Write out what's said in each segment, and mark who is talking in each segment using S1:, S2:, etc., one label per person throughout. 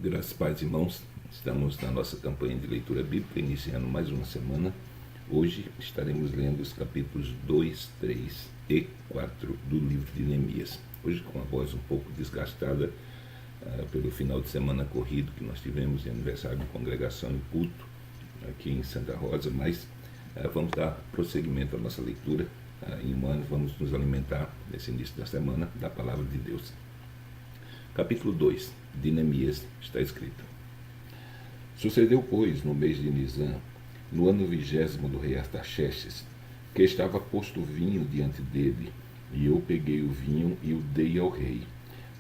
S1: Graças, pais, irmãos, estamos na nossa campanha de leitura bíblica, iniciando mais uma semana. Hoje estaremos lendo os capítulos 2, 3 e 4 do livro de Neemias. Hoje com a voz um pouco desgastada pelo final de semana corrido que nós tivemos de aniversário de congregação e culto aqui em Santa Rosa, mas vamos dar prosseguimento à nossa leitura. Em um ano vamos nos alimentar, nesse início da semana, da palavra de Deus. Capítulo 2 de Neemias está escrito: Sucedeu, pois, no mês de Nisan, no ano 20º do rei Artaxerxes, que estava posto vinho diante dele, e eu peguei o vinho e o dei ao rei.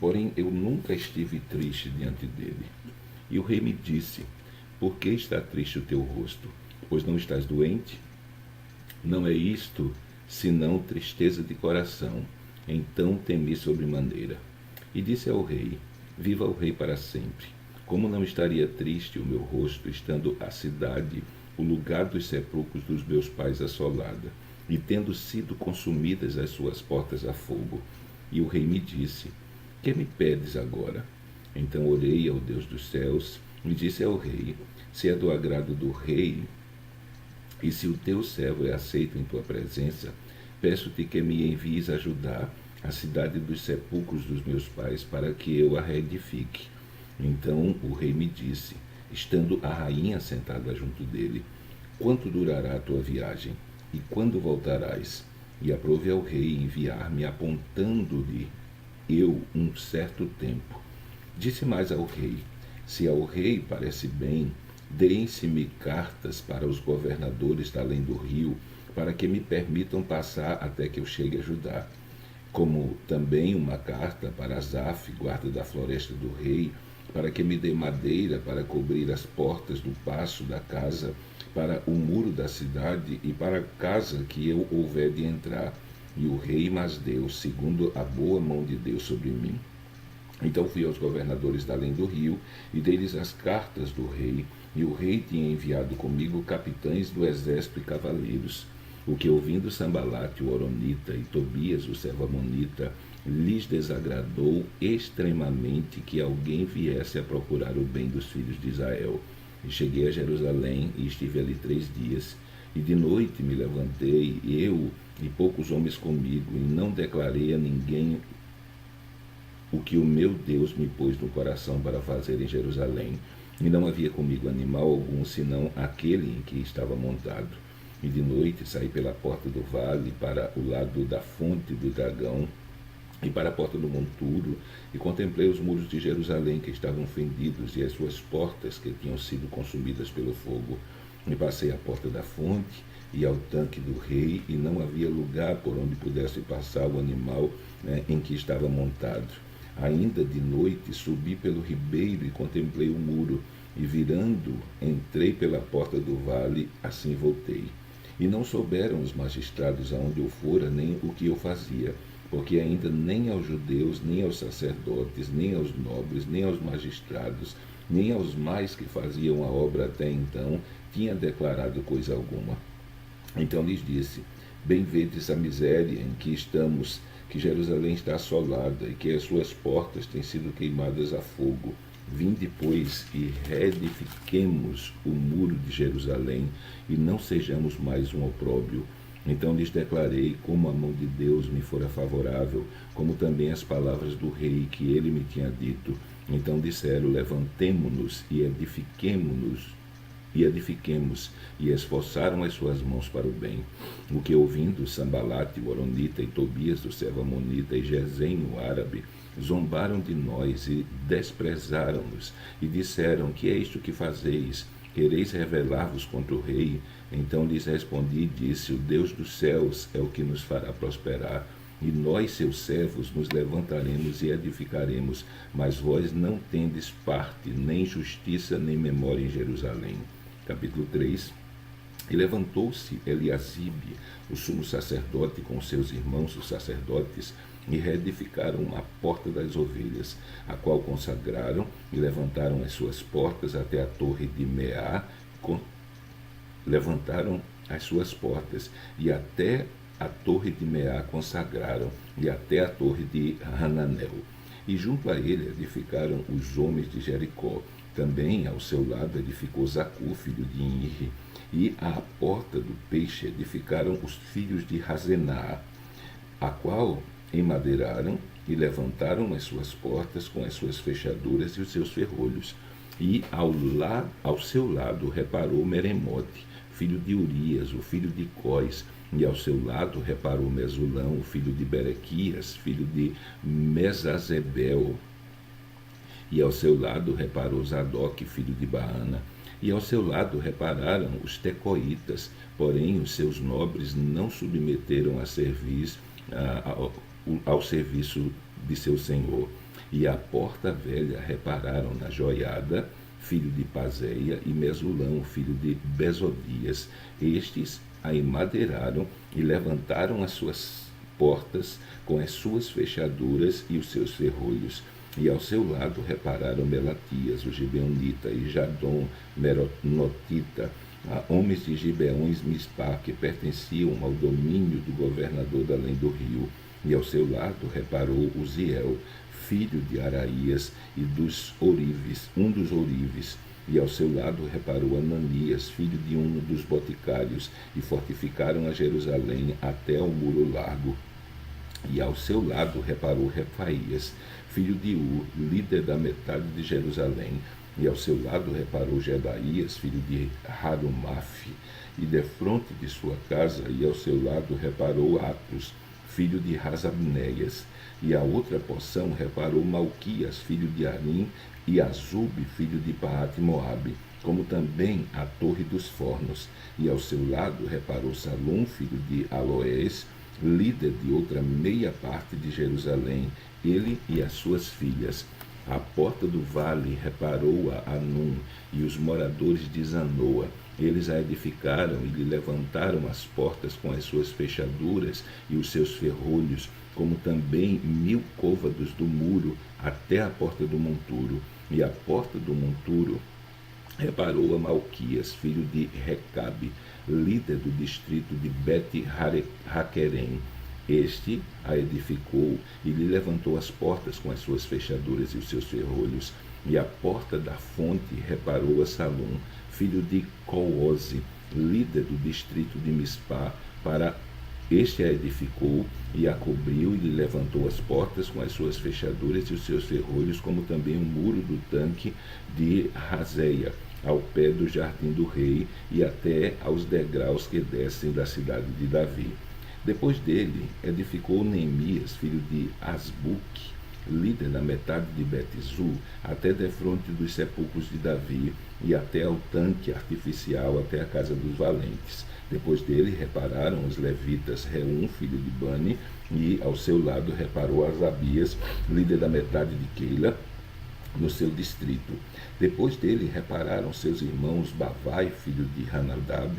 S1: Porém, eu nunca estive triste diante dele. E o rei me disse: Por que está triste o teu rosto? Pois não estás doente? Não é isto, senão tristeza de coração. Então temi sobremaneira. E disse ao rei: Viva o rei para sempre. Como não estaria triste o meu rosto, estando a cidade, o lugar dos sepulcros dos meus pais, assolada, e tendo sido consumidas as suas portas a fogo? E o rei me disse: Que me pedes agora? Então orei ao Deus dos céus e disse ao rei: Se é do agrado do rei, e se o teu servo é aceito em tua presença, peço-te que me envies ajudar a cidade dos sepulcros dos meus pais, para que eu a reedifique. Então o rei me disse, estando a rainha sentada junto dele: Quanto durará a tua viagem? E quando voltarás? E aprove ao rei enviar-me, apontando-lhe eu um certo tempo. Disse mais ao rei: Se ao rei parece bem, deem-se-me cartas para os governadores da além do rio, para que me permitam passar até que eu chegue a Judá. Como também uma carta para Asaf, guarda da floresta do rei, para que me dê madeira para cobrir as portas do paço da casa, para o muro da cidade e para a casa que eu houver de entrar. E o rei mas deu, segundo a boa mão de Deus sobre mim. Então fui aos governadores da além do rio e dei-lhes as cartas do rei, e o rei tinha enviado comigo capitães do exército e cavaleiros. O que, ouvindo Sambalate, o Horonita, e Tobias, o servo amonita, lhes desagradou extremamente que alguém viesse a procurar o bem dos filhos de Israel. E cheguei a Jerusalém e estive ali 3 dias. E de noite me levantei, eu e poucos homens comigo, e não declarei a ninguém o que o meu Deus me pôs no coração para fazer em Jerusalém. E não havia comigo animal algum, senão aquele em que estava montado. E de noite saí pela porta do vale para o lado da fonte do dragão e para a porta do monturo, e contemplei os muros de Jerusalém que estavam fendidos e as suas portas que tinham sido consumidas pelo fogo. E passei à porta da fonte e ao tanque do rei, e não havia lugar por onde pudesse passar o animal em que estava montado. Ainda de noite subi pelo ribeiro e contemplei o muro, e virando, entrei pela porta do vale, assim voltei. E não souberam os magistrados aonde eu fora, nem o que eu fazia, porque ainda nem aos judeus, nem aos sacerdotes, nem aos nobres, nem aos magistrados, nem aos mais que faziam a obra até então, tinha declarado coisa alguma. Então lhes disse: Bem vedes a miséria em que estamos, que Jerusalém está assolada e que as suas portas têm sido queimadas a fogo. Vinde, pois, e reedifiquemos o muro de Jerusalém, e não sejamos mais um opróbrio. Então lhes declarei como a mão de Deus me fora favorável, como também as palavras do rei que ele me tinha dito. Então disseram: Levantemo-nos e edifiquemos, e esforçaram as suas mãos para o bem. O que, ouvindo Sambalate, o Horonita, e Tobias, o servo amonita, e Gesem, o árabe, zombaram de nós e desprezaram-nos, e disseram: Que é isto que fazeis? Quereis rebelar-vos contra o rei? Então lhes respondi e disse: O Deus dos céus é o que nos fará prosperar, e nós, seus servos, nos levantaremos e edificaremos, mas vós não tendes parte, nem justiça, nem memória em Jerusalém. Capítulo 3. E levantou-se Eliasibe, o sumo sacerdote, com seus irmãos, os sacerdotes, e reedificaram a porta das ovelhas, a qual consagraram, e levantaram as suas portas até a torre de Meá, levantaram as suas portas, e até a torre de Meá consagraram, e até a torre de Hananel. E junto a ele edificaram os homens de Jericó. Também ao seu lado edificou Zacu, filho de Inri, e à porta do peixe edificaram os filhos de Razená, a qual emadeiraram e levantaram as suas portas com as suas fechaduras e os seus ferrolhos. E ao seu lado reparou Meremote, filho de Urias, o filho de Cós, e ao seu lado reparou Mesulão, o filho de Berequias, filho de Mesazebel. E ao seu lado reparou Zadok, filho de Baana. E ao seu lado repararam os tecoítas, porém os seus nobres não submeteram ao serviço de seu senhor. E à porta velha repararam na Joiada, filho de Paseia, e Mesulão, filho de Bezodias. Estes a emadeiraram e levantaram as suas portas com as suas fechaduras e os seus ferrolhos. E ao seu lado repararam Melatias, o gibeonita, e Jadom, Meronotita, homens de Gibeões Mispá, que pertenciam ao domínio do governador da além do rio. E ao seu lado reparou Uziel, filho de Araías, e dos Orives, um dos Orives. E ao seu lado reparou Ananias, filho de um dos boticários, e fortificaram a Jerusalém até ao muro largo. E ao seu lado reparou Refaías, filho de Ur, líder da metade de Jerusalém. E ao seu lado reparou Jedaías, filho de Harumaf, e defronte de sua casa. E ao seu lado reparou Atos, filho de Razabneias. E a outra porção reparou Malquias, filho de Arim, e Azub, filho de Paate-Moabe, como também a torre dos fornos. E ao seu lado reparou Salum, filho de Aloés, líder de outra meia parte de Jerusalém, ele e as suas filhas. A porta do vale reparou a Anum e os moradores de Zanoa. Eles a edificaram e lhe levantaram as portas com as suas fechaduras e os seus ferrolhos, como também 1000 côvados do muro até a porta do monturo. E a porta do monturo reparou a Malquias, filho de Recabe, líder do distrito de Bet-Haquerem. Este a edificou e lhe levantou as portas com as suas fechaduras e os seus ferrolhos. E a porta da fonte reparou a Salum, filho de Coose, líder do distrito de Mispá, para este a edificou e a cobriu e lhe levantou as portas com as suas fechaduras e os seus ferrolhos, como também o muro do tanque de Razeia, ao pé do jardim do rei e até aos degraus que descem da cidade de Davi. Depois dele, edificou Neemias, filho de Asbuque, líder da metade de Bet-Zu, até defronte dos sepulcros de Davi, e até ao tanque artificial, até a casa dos valentes. Depois dele repararam os levitas Reum, filho de Bani, e ao seu lado reparou Asabias, líder da metade de Keila, no seu distrito. Depois dele repararam seus irmãos Bavai, filho de Hanadab,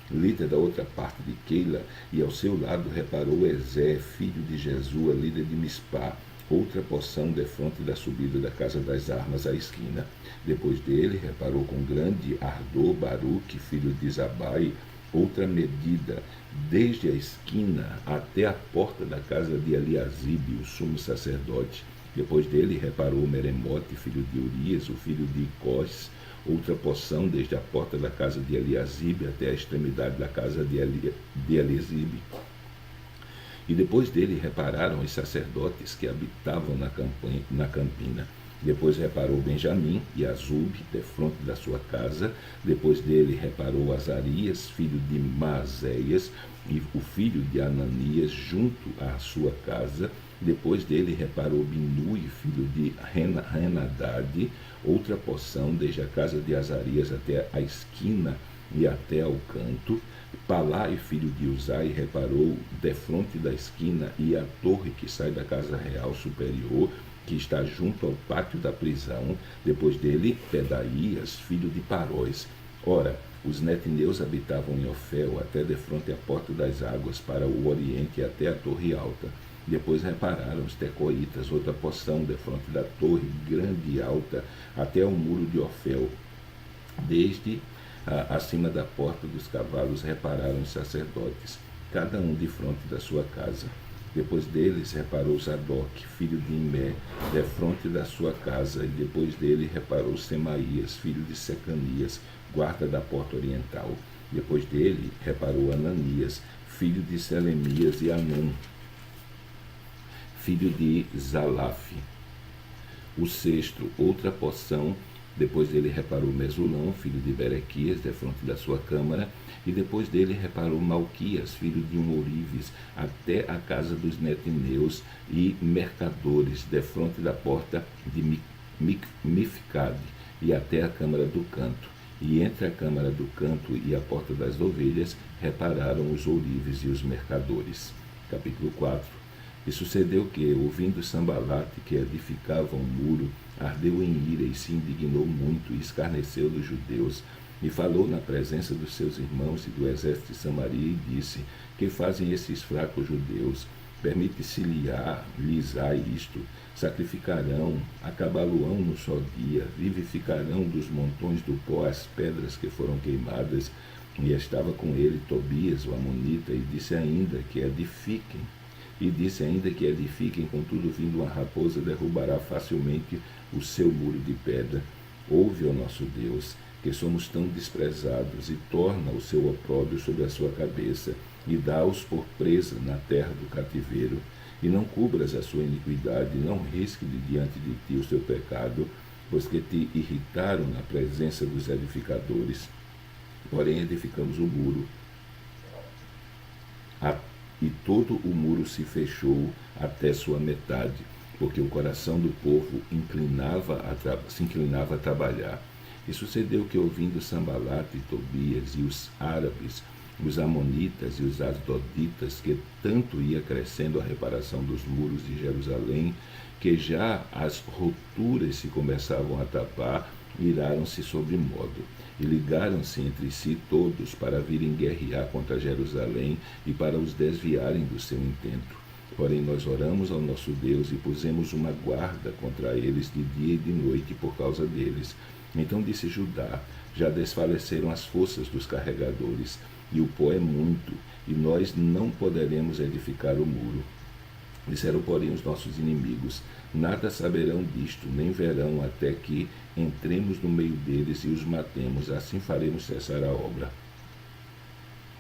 S1: líder da outra parte de Keila, e ao seu lado reparou Ezé, filho de Jesua, líder de Mispá, outra porção defronte da subida da casa das armas à esquina. Depois dele reparou com grande ardor Baruque, filho de Zabai, outra medida, desde a esquina até a porta da casa de Eliasibe, o sumo sacerdote. Depois dele reparou Meremote, filho de Urias, o filho de Cós, outra porção desde a porta da casa de Eliasibe até a extremidade da casa de Eliasibe. E depois dele repararam os sacerdotes que habitavam na campina. Depois reparou Benjamim e Azub, defronte da sua casa. Depois dele reparou Azarias, filho de Maazéias, e o filho de Ananias, junto à sua casa. Depois dele reparou Binui, filho de Henadad, outra porção desde a casa de Azarias até a esquina e até ao canto. Palai, filho de Uzai, reparou defronte da esquina e a torre que sai da casa real superior, que está junto ao pátio da prisão. Depois dele, Pedaías, filho de Paróis. Ora, os netineus habitavam em Ofel, até defronte à porta das águas, para o oriente e até a torre alta. Depois repararam os tecoítas, outra porção defronte da torre grande e alta, até ao muro de Ofel. Desde acima da porta dos cavalos repararam os sacerdotes, cada um de frente da sua casa. Depois deles reparou Zadok, filho de Imé, defronte da sua casa, e depois dele reparou Semaías, filho de Secanias, guarda da porta oriental. Depois dele reparou Ananias, filho de Selemias, e Anum, filho de Zalaf. O sexto, outra porção. Depois dele reparou Mesulão, filho de Berequias, defronte da sua câmara, e depois dele reparou Malquias, filho de um ourives, até a casa dos netineus e mercadores, defronte da porta de Mifcade, e até a câmara do canto. E entre a câmara do canto e a porta das ovelhas repararam os ourives e os mercadores. Capítulo 4. E sucedeu que, ouvindo Sambalate que edificava um muro, ardeu em ira e se indignou muito e escarneceu dos judeus, e falou na presença dos seus irmãos e do exército de Samaria e disse: que fazem esses fracos judeus? Permite-se-lhes isto: sacrificarão, acabá-lo-ão no só dia, vivificarão dos montões do pó as pedras que foram queimadas. E estava com ele Tobias, o amonita, e disse ainda que edifiquem. Contudo, vindo uma raposa, derrubará facilmente o seu muro de pedra. Ouve, ó nosso Deus, que somos tão desprezados, e torna o seu opróbrio sobre a sua cabeça, e dá-os por presa na terra do cativeiro. E não cubras a sua iniquidade, não risque de diante de ti o seu pecado, pois que te irritaram na presença dos edificadores. Porém, edificamos o muro, e todo o muro se fechou até sua metade, porque o coração do povo se inclinava a trabalhar. E sucedeu que, ouvindo Sambalate e Tobias e os árabes, os amonitas e os asdoditas, que tanto ia crescendo a reparação dos muros de Jerusalém, que já as roturas se começavam a tapar, iraram-se sobremodo, e ligaram-se entre si todos para virem guerrear contra Jerusalém e para os desviarem do seu intento. Porém, nós oramos ao nosso Deus e pusemos uma guarda contra eles de dia e de noite por causa deles. Então disse Judá: já desfaleceram as forças dos carregadores, e o pó é muito, e nós não poderemos edificar o muro. Disseram, porém, os nossos inimigos: nada saberão disto, nem verão, até que entremos no meio deles e os matemos, assim faremos cessar a obra.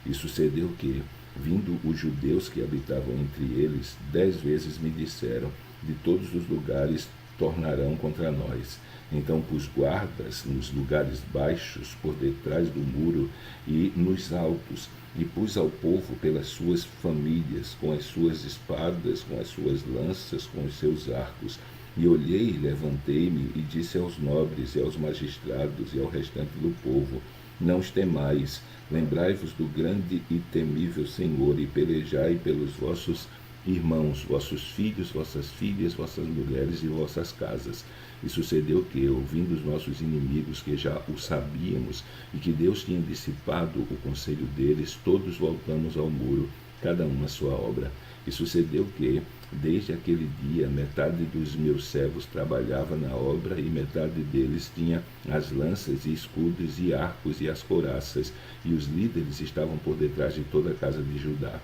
S1: E sucedeu que, vindo os judeus que habitavam entre eles, 10 vezes me disseram: de todos os lugares tornarão contra nós. Então pus guardas nos lugares baixos, por detrás do muro, e nos altos, e pus ao povo pelas suas famílias, com as suas espadas, com as suas lanças, com os seus arcos. E olhei e levantei-me, e disse aos nobres, e aos magistrados, e ao restante do povo: não os temais, lembrai-vos do grande e temível Senhor, e pelejai pelos vossos irmãos, vossos filhos, vossas filhas, vossas mulheres e vossas casas. E sucedeu que, ouvindo os nossos inimigos, que já o sabíamos, e que Deus tinha dissipado o conselho deles, todos voltamos ao muro, cada um à sua obra. E sucedeu que, desde aquele dia, metade dos meus servos trabalhava na obra, e metade deles tinha as lanças e escudos e arcos e as couraças, e os líderes estavam por detrás de toda a casa de Judá.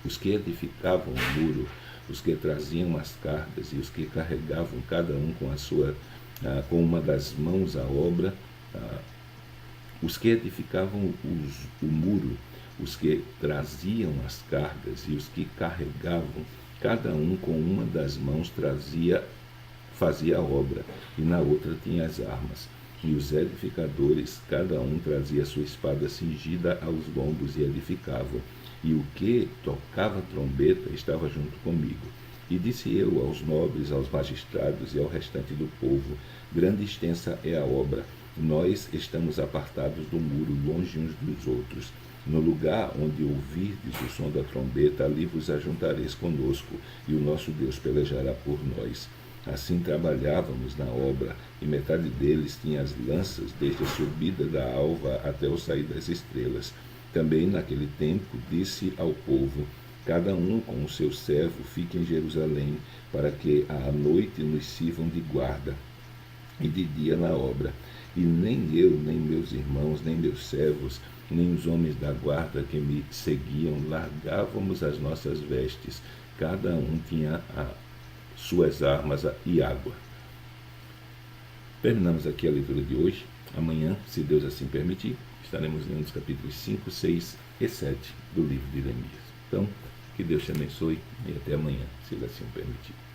S1: Os que edificavam o muro, os que traziam as cargas e os que carregavam cada um com uma das mãos a obra, os que edificavam o muro, os que traziam as cargas e os que carregavam, cada um com uma das mãos fazia a obra, e na outra tinha as armas. E os edificadores, cada um trazia sua espada cingida aos lombos e edificavam. E o que tocava trombeta estava junto comigo. E disse eu aos nobres, aos magistrados e ao restante do povo: grande e extensa é a obra. Nós estamos apartados do muro, longe uns dos outros. No lugar onde ouvirdes o som da trombeta, ali vos ajuntareis conosco, e o nosso Deus pelejará por nós. Assim trabalhávamos na obra, e metade deles tinha as lanças, desde a subida da alva até o sair das estrelas. Também naquele tempo disse ao povo: cada um com o seu servo fique em Jerusalém, para que à noite nos sirvam de guarda. e de dia na obra. E nem eu, nem meus irmãos, nem meus servos, nem os homens da guarda que me seguiam largávamos as nossas vestes. Cada um tinha as suas armas e água. Terminamos aqui a leitura de hoje. Amanhã, se Deus assim permitir, estaremos lendo os capítulos 5, 6 e 7 do livro de Neemias. Então, que Deus te abençoe e até amanhã, se Ele assim o permitir.